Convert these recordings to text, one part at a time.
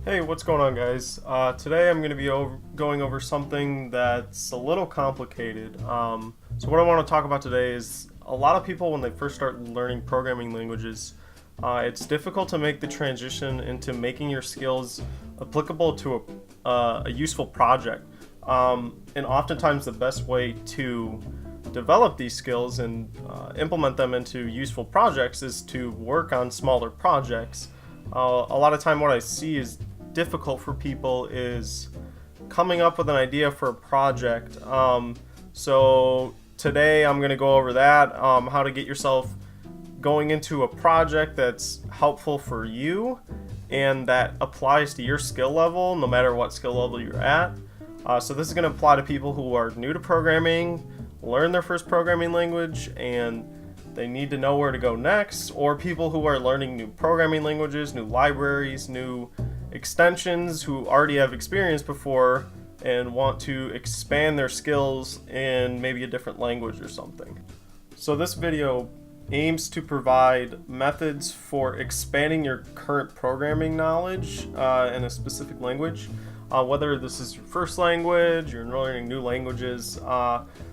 Hey, what's going on, guys? Today I'm going to be going over something that's a little complicated. So what I want to talk about today is a lot of people, when they first start learning programming languages, it's difficult to make the transition into making your skills applicable to a useful project. And oftentimes the best way to develop these skills and implement them into useful projects is to work on smaller projects. A lot of time what I see is difficult for people is coming up with an idea for a project. So today I'm going to go over that, how to get yourself going into a project that's helpful for you and that applies to your skill level, no matter what skill level you're at. So this is going to apply to people who are new to programming, learn their first programming language, and they need to know where to go next, or people who are learning new programming languages, new libraries, new extensions, who already have experience before and want to expand their skills in maybe a different language or something. So this video aims to provide methods for expanding your current programming knowledge in a specific language, whether this is your first language, you're learning new languages.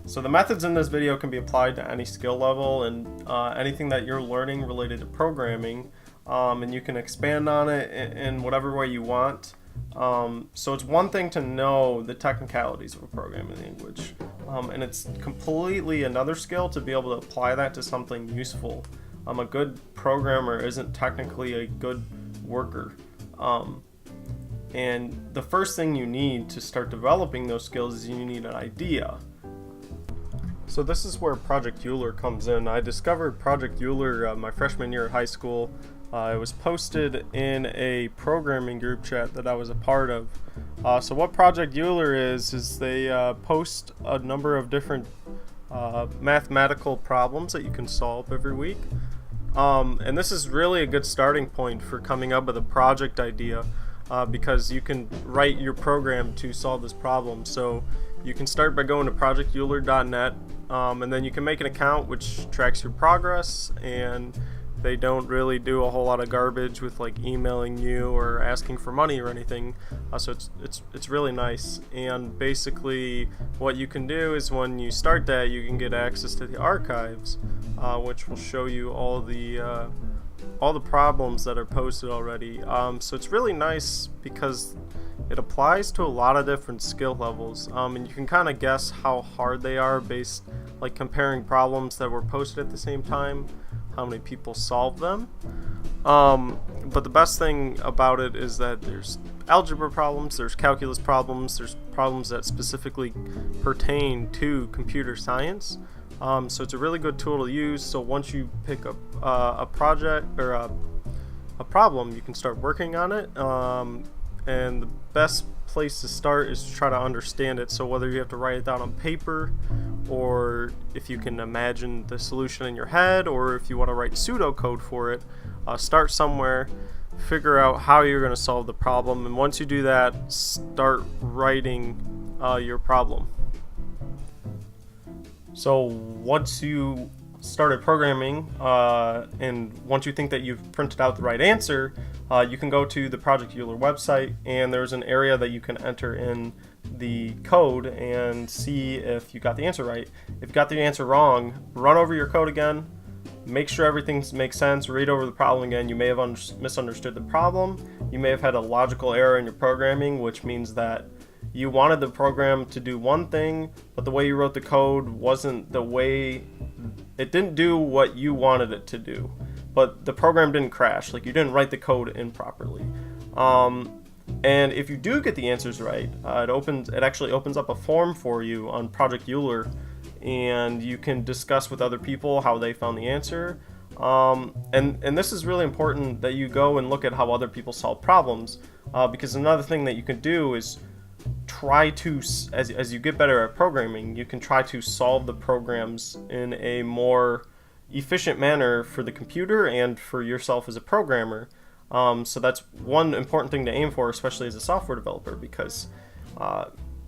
So the methods in this video can be applied to any skill level and anything that you're learning related to programming, and you can expand on it in whatever way you want. So it's one thing to know the technicalities of a programming language, and it's completely another skill to be able to apply that to something useful. A good programmer isn't technically a good worker. And the first thing you need to start developing those skills is you need an idea. So this is where Project Euler comes in. I discovered Project Euler my freshman year at high school. It was posted in a programming group chat that I was a part of. So what Project Euler is they post a number of different mathematical problems that you can solve every week. And this is really a good starting point for coming up with a project idea. Because you can write your program to solve this problem. So you can start by going to projecteuler.net, and then you can make an account which tracks your progress, and they don't really do a whole lot of garbage with like emailing you or asking for money or anything. So it's really nice. And basically what you can do is when you start that, you can get access to the archives, which will show you all the problems that are posted already. So it's really nice because it applies to a lot of different skill levels, and you can kind of guess how hard they are based like comparing problems that were posted at the same time, how many people solved them. But the best thing about it is that there's algebra problems, there's calculus problems, there's problems that specifically pertain to computer science. So it's a really good tool to use. So once you pick up a project or a problem, you can start working on it. And the best place to start is to try to understand it. So whether you have to write it down on paper, or if you can imagine the solution in your head, or if you want to write pseudocode for it, start somewhere, figure out how you're going to solve the problem, and once you do that, start writing your problem. So once you started programming, and once you think that you've printed out the right answer, you can go to the Project Euler website, and there's an area that you can enter in the code and see if you got the answer right. If you got the answer wrong, run over your code again, make sure everything makes sense, read over the problem again. You may have misunderstood the problem. You may have had a logical error in your programming, which means that you wanted the program to do one thing, but the way you wrote the code wasn't the way, it didn't do what you wanted it to do. But the program didn't crash, like you didn't write the code improperly. And if you do get the answers right, it actually opens up a form for you on Project Euler, and you can discuss with other people how they found the answer. And this is really important that you go and look at how other people solve problems, because another thing that you can do is try to, as you get better at programming, you can try to solve the programs in a more efficient manner for the computer and for yourself as a programmer. So that's one important thing to aim for, especially as a software developer, because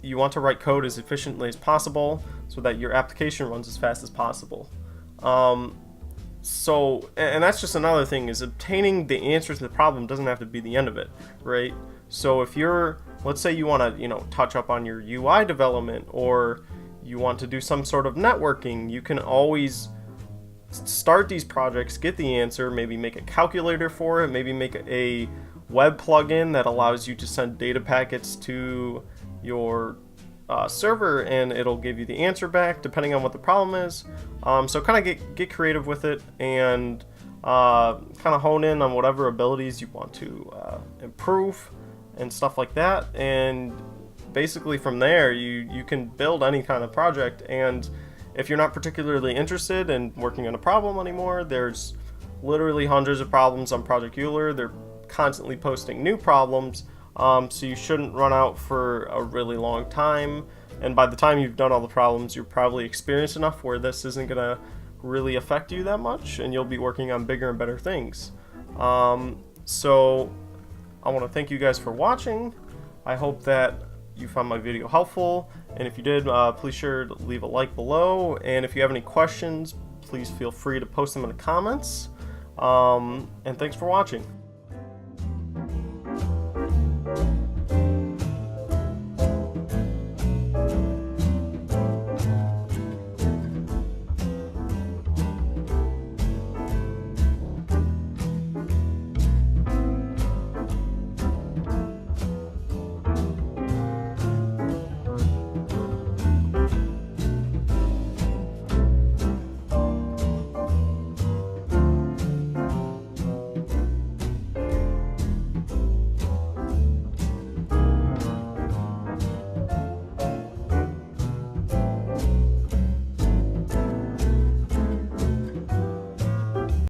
you want to write code as efficiently as possible so that your application runs as fast as possible. So, and that's just another thing, is obtaining the answers to the problem doesn't have to be the end of it, right? So if you're, let's say you want to, touch up on your UI development, or you want to do some sort of networking, you can always start these projects, get the answer, maybe make a calculator for it, maybe make a web plugin that allows you to send data packets to your server, and it'll give you the answer back depending on what the problem is. So kind of get creative with it, and kind of hone in on whatever abilities you want to improve and stuff like that. And basically from there you can build any kind of project. And if you're not particularly interested in working on a problem anymore, there's literally hundreds of problems on Project Euler. They're constantly posting new problems. So you shouldn't run out for a really long time, and by the time you've done all the problems, you're probably experienced enough where this isn't going to really affect you that much, and you'll be working on bigger and better things. So I want to thank you guys for watching. I hope that you found my video helpful, and if you did, please sure to leave a like below, and if you have any questions, please feel free to post them in the comments. And thanks for watching.